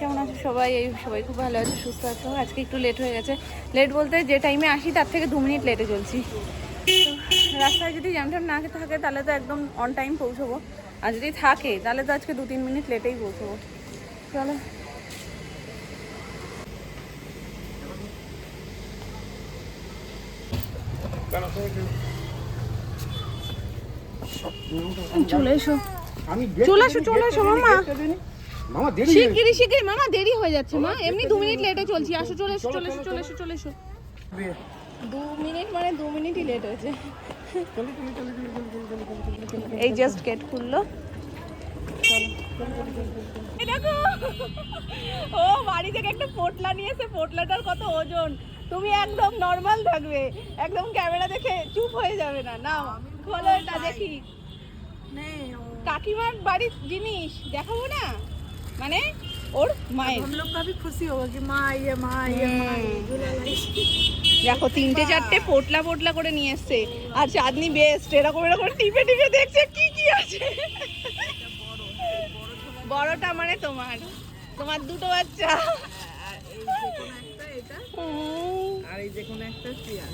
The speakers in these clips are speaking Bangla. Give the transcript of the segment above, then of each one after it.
কেমন আছো সবাই? এই সবাই খুব ভালো আছে, সুস্থ আছো। আজকে একটু লেট হয়ে গেছে। লেট বলতে যে টাইমে আসি তার থেকে 2 মিনিট লেটে চলছি। তো রাস্তায় যদি জ্যাম ট্যাম না থাকে তাহলে তো একদম অন টাইম পৌঁছবো, আর যদি থাকে তাহলে তো আজকে 2-3 মিনিট লেটেই পৌঁছবো। চলো চলে এসো, চলে এসো, চলে এসো মামা। শিগগিরি শিগগিরি মামা, দেরি হয়ে যাচ্ছে মা, এমনি 2 মিনিট লেটে চলছি। আসো, চলে এসো, চলে এসো, চলে এসো, চলে এসো। 2 মিনিট মানে 2 মিনিটই লেট হয়েছে। এই জাস্ট গেট খুললো। দেখো, ও বাড়ি থেকে একটা পোটলা নিয়েছে। পোটলাটার কত ওজন! তুমি একদম নর্মাল থাকবে, একদম ক্যামেরা দেখে চুপ হয়ে যাবে না। নাও খোলো এটা দেখি। কাকিমার বাড়ির জিনিস দেখাবো না, মানে ওর মায়ের। हम लोग का भी खुशी होगा कि माँ ये माँ ये माँ। দেখো 3-4টে পোটলা পোটলা করে নিয়ে এসছে। আর চাঁদনি বেস্ট এরকম এরকম টিপে টিপে দেখছে কি কি আছে। বড়টা মানে তোমার তোমার দুটো বাচ্চা। আর এই যে কোন একটা চেয়ার।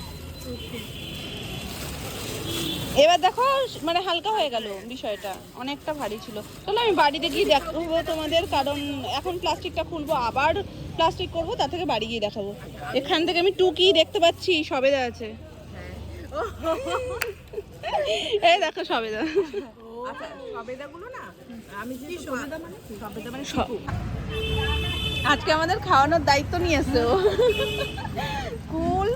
এবার দেখো মানে হালকা হয়ে গেল বিষয়টা, অনেকটা ভারী ছিল। চলো আমি বাড়িতে গিয়ে দেখাবো তোমাদের, কারণ এখন প্লাস্টিকটা খুলবো, আবার প্লাস্টিক করবো, তার থেকে বাড়ি গিয়ে দেখাবো। এখান থেকে আমি টুকি দেখতে পাচ্ছি, সবেদা আছে। এই দেখো সবেদা। আচ্ছা সবেদাগুলো না, আমি কি সবেদা মানে আজকে আমাদের খাওয়ানোর দায়িত্ব নিয়ে এসছে ও। কুল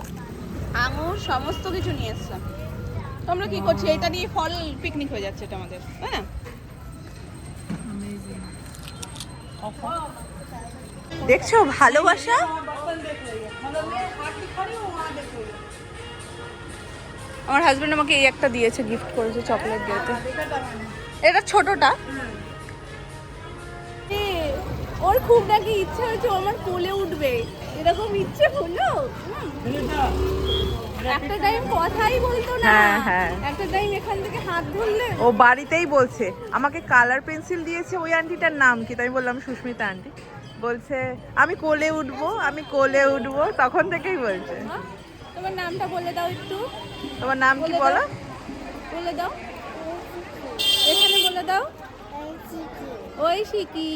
আঙুর সমস্ত কিছু নিয়ে এসছে। তো আমরা কি করছি, এটা নিয়ে ফল পিকনিক হয়ে যাচ্ছে এটা আমাদের, তাই না? দেখছো ভালোবাসা। আমার হাজবেন্ড আমাকে এই একটা দিয়েছে, গিফট করেছে, চকলেট দিয়েছে। এটা ছোটটা। ওর খুব নাকি ইচ্ছে হয়েছে আমার কোলে উঠবে, এরকম ইচ্ছে হলো। একটা টাইম কথাই বলতো না, একটা টাইম এখান থেকে হাত ধরলে। ও বাড়িতেই বলছে আমাকে কালার পেন্সিল দিয়েছে। ওই আন্টিটার নাম কি? তাই বললাম সুস্মিতা আন্টি। বলছে আমি কোলে উঠবো, আমি কোলে উঠবো, তখন থেকেই বলছে। তোমার নামটা বলে দাও একটু। তোমার নাম কি বলো? বলে দাও, এখানে বলে দাও। ওই শিকি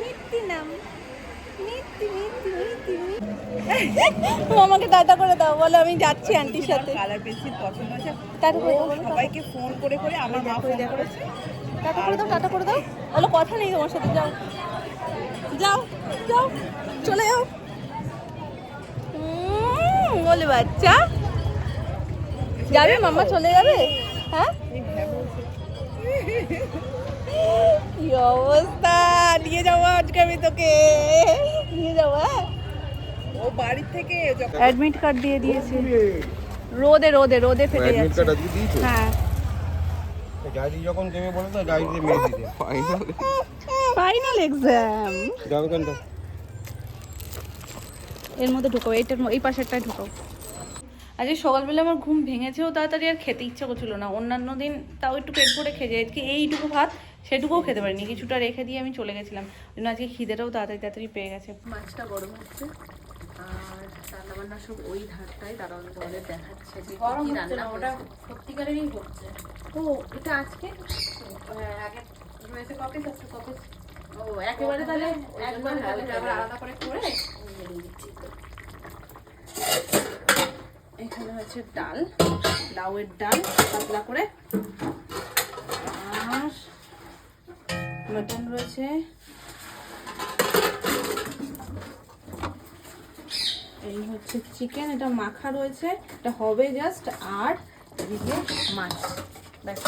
মিত্তি নাম, মিত্তি মিত্তি মিত্তি। আমাকে টাটা করে দাও, বলো আমি যাচ্ছি আন্টির সাথে। কালার পেন্সিল পছন্দ আছে, টাটা করে দাও, সবাইকে ফোন করে করে আমার মা ফোন করেছে। টাটা করে দাও, টাটা করে দাও। বলো কথা নেই তোমার সাথে, যাও যাও যাও, চলে যাও। বলে বাচ্চা যাবে, মাম্মা চলে যাবে। হ্যাঁ কি অবস্থা, নিয়ে যাবো আজকে আমি তোকে, নিয়ে যাবো। ও বাড়ি থেকে অ্যাডমিট কার্ড দিয়ে দিয়েছে, রোদে রোদে রোদে ফেটে যাচ্ছে। হ্যাঁ ডায়েরি যখন দেবে বলে তো ডায়েরিতে মেয়ে দিতে ফাইনাল এক্সাম। যাবে কেন? এর মধ্যে ঢুকাও, এইটার এই পাশেরটায় ঢুকাও। আজকে সকালবেলা আমার ঘুম ভেঙেছেও তাড়াতাড়ি, আর খেতে ইচ্ছা করছিল না। অন্যান্য দিন তাও একটু পেট ভরে খেয়ে যায়, আজকে এইটুকু ভাত সেটুকুও খেতে পারিনি, কিছুটা রেখে দিয়ে আমি চলে গেছিলাম। জন্য আজকে খিদেটাও তাড়াতাড়ি তাড়াতাড়ি পেয়ে গেছে। মাছটা গরম হচ্ছে আর রান্না বান্না সব ওই ধারটায়, দাঁড়াও আমি তোমাদের দেখাচ্ছে যে কি রান্না ওটা সত্যিকারেরই হচ্ছে। ও এটা আজকে আগে রয়েছে কপিস, আছে কপিস। ও একেবারে তাহলে একবার আলাদা করে করে দিচ্ছি। এখানে হচ্ছে ডাল, লাউয়ের ডাল পাতলা করে, আর মটন রয়েছে, এই হচ্ছে চিকেন, এটা মাখা রয়েছে, এটা হবে জাস্ট, আর এদিকে মাছ। ব্যাস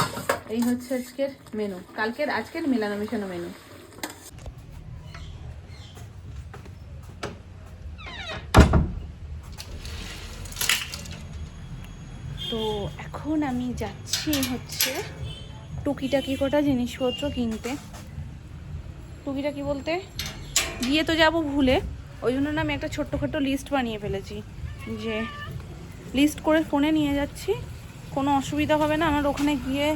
এই হচ্ছে আজকের মেনু, আজকের মেলানো মেশানো মেনু। তো এখন আমি যাচ্ছি হচ্ছে টুকিটাকি কটা জিনিসপত্র কিনতে। টুকিটাকি বলতে গিয়ে তো যাব ভুলে, ওই জন্য না আমি একটা ছোট্টখাটো লিস্ট বানিয়ে ফেলেছি, যে লিস্ট করে ফোনে নিয়ে যাচ্ছি, কোনো অসুবিধা হবে না, আমার ওখানে গিয়ে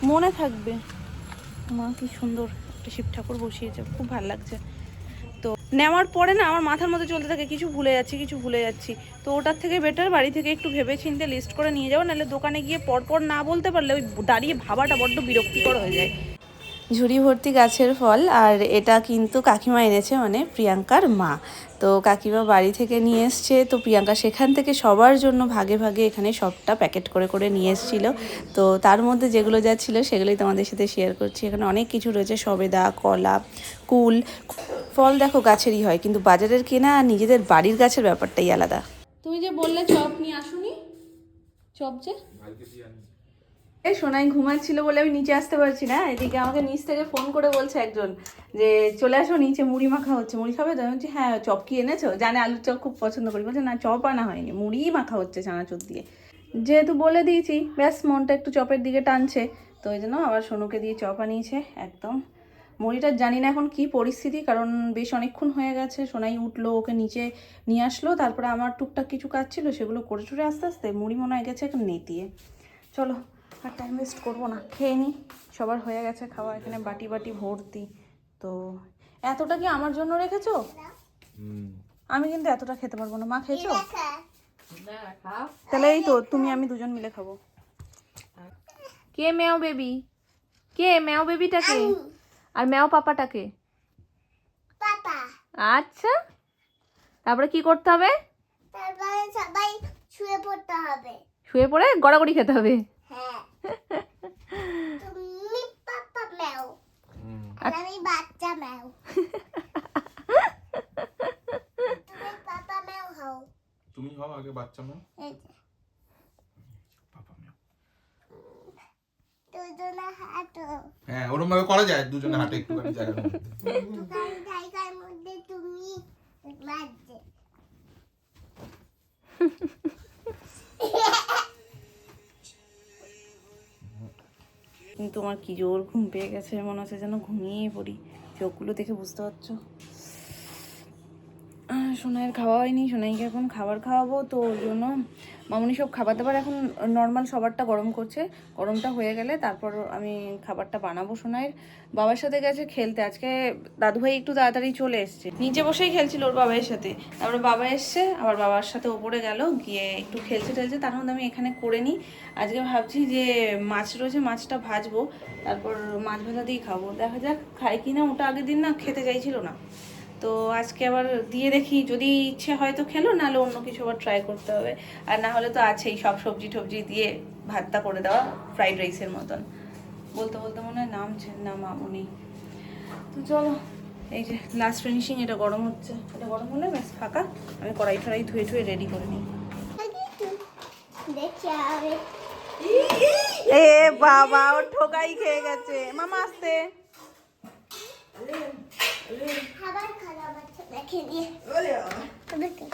মনে থাকবে। মা কি সুন্দর একটা শিব ঠাকুর বসিয়েছে, খুব ভালো লাগছে। তো নেওয়ার পরে না আমার মাথার মধ্যে চলতে থাকে কিছু ভুলে যাচ্ছি। তো ওটার থেকে বেটার বাড়ি থেকে একটু ভেবে চিন্তে লিস্ট করে নিয়ে যাবো, নাহলে দোকানে গিয়ে পরপর না বলতে পারলে ওই দাঁড়িয়ে ভাবাটা বড্ড বিরক্তিকর হয়ে যায়। ঝুড়ি ভর্তি গাছের ফল, আর এটা কিন্তু কাকিমা এনেছে, মানে প্রিয়াঙ্কার মা। তো কাকিমা বাড়ি থেকে নিয়ে এসছে, তো প্রিয়াঙ্কা সেখান থেকে সবার জন্য ভাগে ভাগে এখানে সবটা প্যাকেট করে করে নিয়ে এসেছিল। তো তার মধ্যে যেগুলো যা ছিল সেগুলোই তোমাদের সাথে শেয়ার করছি। এখানে অনেক কিছু রয়েছে, সবেদা, কলা, কুল। ফল দেখো গাছেরই হয়, কিন্তু বাজারের কেনা আর নিজেদের বাড়ির গাছের ব্যাপারটাই আলাদা। তুমি যে বললে চপ নিয়ে আসুনি, চপ যে এই সোনাই ঘুমাচ্ছিল বলে আমি নিচে আসতে পারছি না, এদিকে আমাকে নিচ থেকে ফোন করে বলছে একজন যে চলে আসো নিচে, মুড়ি মাখা হচ্ছে, মুড়ি খাবে তো? আমি বলছি হ্যাঁ। চপ কি এনেছো? জানে আলুর চপ খুব পছন্দ করি। বলছে না চপ আনা হয়নি, মুড়িই মাখা হচ্ছে চানাচুর দিয়ে। যেহেতু বলে দিয়েছি ব্যাস মনটা একটু চপের দিকে টানছে, তো ওই জন্য আবার সোনুকে দিয়ে চপ আনিয়েছে। একদম মুড়িটার জানি না এখন কি পরিস্থিতি, কারণ বেশ অনেকক্ষণ হয়ে গেছে। সোনাই উঠলো, ওকে নিচে নিয়ে আসলো, তারপরে আমার টুকটাক কিছু কাজ ছিল সেগুলো করে টুরে আস্তে আস্তে মুড়ি মনে হয়ে গেছে এখন নেতিয়ে। চলো আর টাইম ওয়েস্ট করবো না, খেয়ে নিই। সবার হয়ে গেছে খাওয়া, এখানে বাটি বাটি ভর্তি। তো এতটা কি আমার জন্য রেখেছো? আমি কিন্তু এতটা খেতে পারবো না। মা খেয়েছো? তাহলে এই তো তুমি আমি দুজন মিলে খাবো। কে ম্যাও বেবি? কে ম্যাও বেবিটাকে আর ম্যাও পাপাটাকে? আচ্ছা, তারপরে কি করতে হবে? তারপরে সবাই শুয়ে পড়তে হবে। শুয়ে পড়ে গড়াগড়ি খেতে হবে? হ্যাঁ। তুমি পাপা ম্যাও আর আমি বাচ্চা ম্যাও। তুমি পাপা ম্যাও হও। তুমি হও আগে বাচ্চা ম্যাও। এই যে পাপা ম্যাও। দুজনে হাঁটো। হ্যাঁ ওরকম ভাবে করা যায়, দুজনে হাঁটে একটুখানি জায়গার মধ্যে। একটুখানি জায়গার মধ্যে তুমি বাজছে। কিন্তু আমার কি জোর ঘুম পেয়ে গেছে, মনে হচ্ছে যেন ঘুমিয়েই পড়ি। চোখগুলো দেখে বুঝতে পারছো। সোনাইয়ের খাওয়া হয়নি, সোনাইকে এখন খাবার খাওয়াবো, তো ওই জন্য মামুনি সব খাবার দাবার এখন নর্মাল সবারটা গরম করছে। গরমটা হয়ে গেলে তারপর আমি খাবারটা বানাবো। সোনাইয়ের বাবার সাথে গেছে খেলতে, আজকে দাদুভাই একটু তাড়াতাড়ি চলে এসছে, নিচে বসেই খেলছিল ওর বাবার সাথে। তারপরে বাবা এসছে, আবার বাবার সাথে ওপরে গেল, গিয়ে একটু খেলছে টেলছে। তার মধ্যে আমি এখানে করে নিই। আজকে ভাবছি যে মাছ রয়েছে, মাছটা ভাজবো, তারপর মাছ ভাজা দিয়েই খাবো। দেখা যাক খাই কিনা। ওটা আগের দিন না খেতে চাইছিল না, তো আজকে আবার দিয়ে দেখি, যদি ইচ্ছে হয় তো খেলো, নাহলে অন্য কিছু আবার ট্রাই করতে হবে। আর না হলে তো আছেই সব সবজি টবজি দিয়ে ভাতটা করে দেওয়া, ফ্রাইড রাইসের মতন। বলতে বলতে মনে হয় নামছে না মামুনি। তো চলো, এই যে লাস্ট ফিনিশিং, এটা গরম হচ্ছে, এটা গরম হলে ব্যাস ফাঁকা। আমি কড়াই টড়াই ধুয়ে ধুয়ে রেডি করে নিই। দেখি আরে এ বাবা, ও ঠোকাই খেয়ে গেছে। মামা আসতে। খাবার খারাপ আছে দেখে দিয়ে। দেখে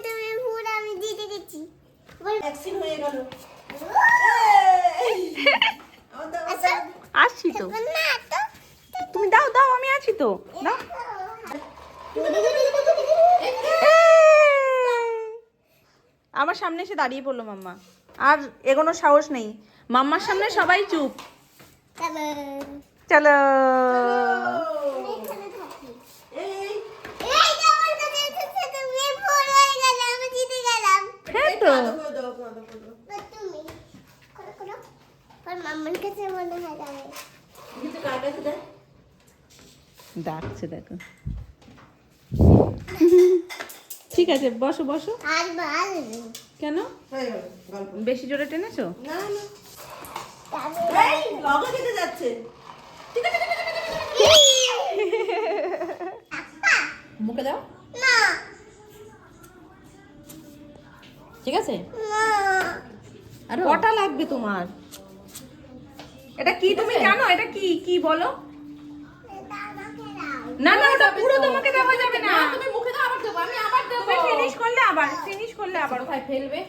তুমি ফুল আমি দিতে গেছি। ভ্যাকসিন হয়ে গেল। আচ্ছা আসছি তো, না তো তুমি দাও দাও, আমি আছি তো, দাও। আমার সামনে এসে দাঁড়িয়ে পড়লো মাম্মা, আর এগোনোর সাহস নেই। মাম্মার সামনে সবাই চুপ। চলো এখানে থাকি। এই যে আমার কাছে এসেছে, তুমি ফুল হয়ে গেলে আমি জিতে গেলাম। হ্যাঁ তো, বা তুমি করো করো, আর মাম্মার কাছে মনে হয় যাবে। ডাকছে দেখো। ঠিক আছে, বসো বসো। আর ভাল কেন বেশি জোরে টেনেছো? মুখে দাও, না ঠিক আছে? না কটা লাগবে তোমার? এটা কি তুমি জানো? এটা কি কি বলো? এটা আমাকে দাও। না না, ওটা পুরো তোমাকে দেওয়া যাবে না। তুমি মুখে দাও, আবার দেবো, আমি আবার দেবো। তুমি ফিনিশ করলে আবার কোথায় ফেলবে?